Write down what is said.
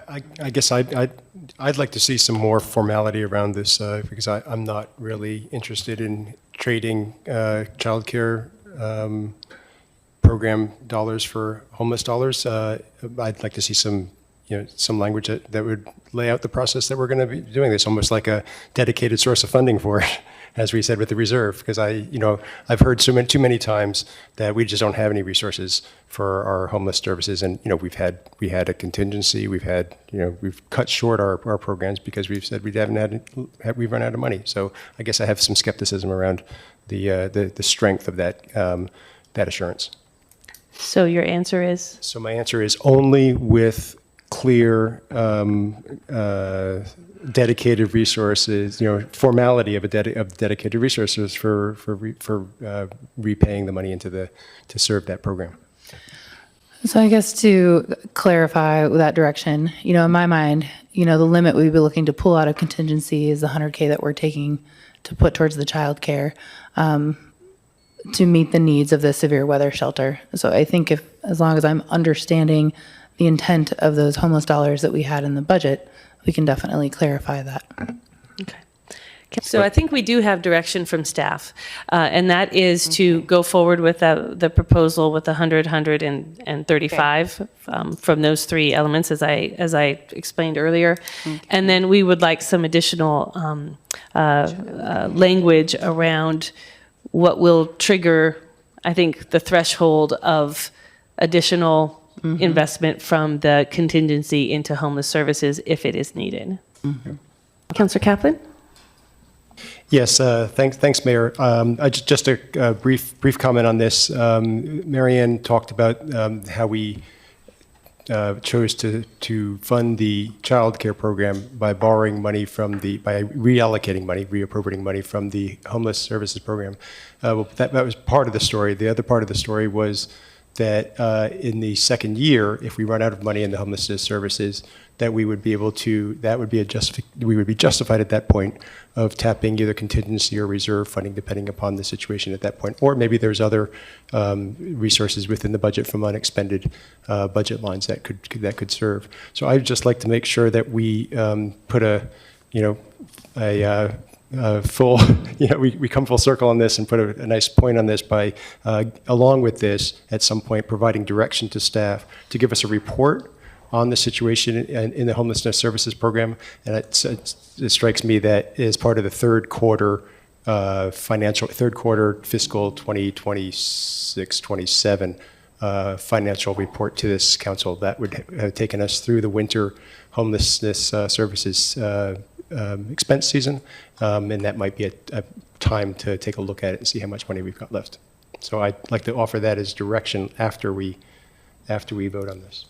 I guess I'd like to see some more formality around this because I'm not really interested in trading childcare program dollars for homeless dollars. I'd like to see some, some language that would lay out the process that we're going to be doing this, almost like a dedicated source of funding for it, as we said with the reserve. Because I've heard too many times that we just don't have any resources for our homeless services, and we had a contingency. We've cut short our programs because we've said we've run out of money. So I guess I have some skepticism around the strength of that assurance. So your answer is? So my answer is only with clear, dedicated resources, formality of dedicated resources for repaying the money to serve that program. So I guess to clarify that direction, in my mind, the limit we'd be looking to pull out of contingency is the $100K that we're taking to put towards the child care to meet the needs of the severe weather shelter. So I think as long as I'm understanding the intent of those homeless dollars that we had in the budget, we can definitely clarify that. Okay. So I think we do have direction from staff, and that is to go forward with the proposal with 100, 100, and 35 from those three elements, as I explained earlier. Okay. And then we would like some additional language around what will trigger, I think, the threshold of additional investment from the contingency into homeless services if it is needed. Councilor Kaplan? Yes, thanks, Mayor. Just a brief comment on this. Marianne talked about how we chose to fund the child care program by borrowing money by reappropriating money from the homeless services program. Well, that was part of the story. The other part of the story was that in the second year, if we run out of money in the homelessness services, that we would be justified at that point of tapping either contingency or reserve funding, depending upon the situation at that point. Or maybe there's other resources within the budget from unexpended budget lines that could serve. So I'd just like to make sure that we put full, we come full circle on this and put a nice point on this by, along with this, at some point providing direction to staff to give us a report on the situation in the homelessness services program. And it strikes me that as part of the third quarter fiscal 2026-27 financial report to this council, that would have taken us through the winter homelessness services expense season, and that might be a time to take a look at it and see how much money we've got left. So I'd like to offer that as direction after we vote on this.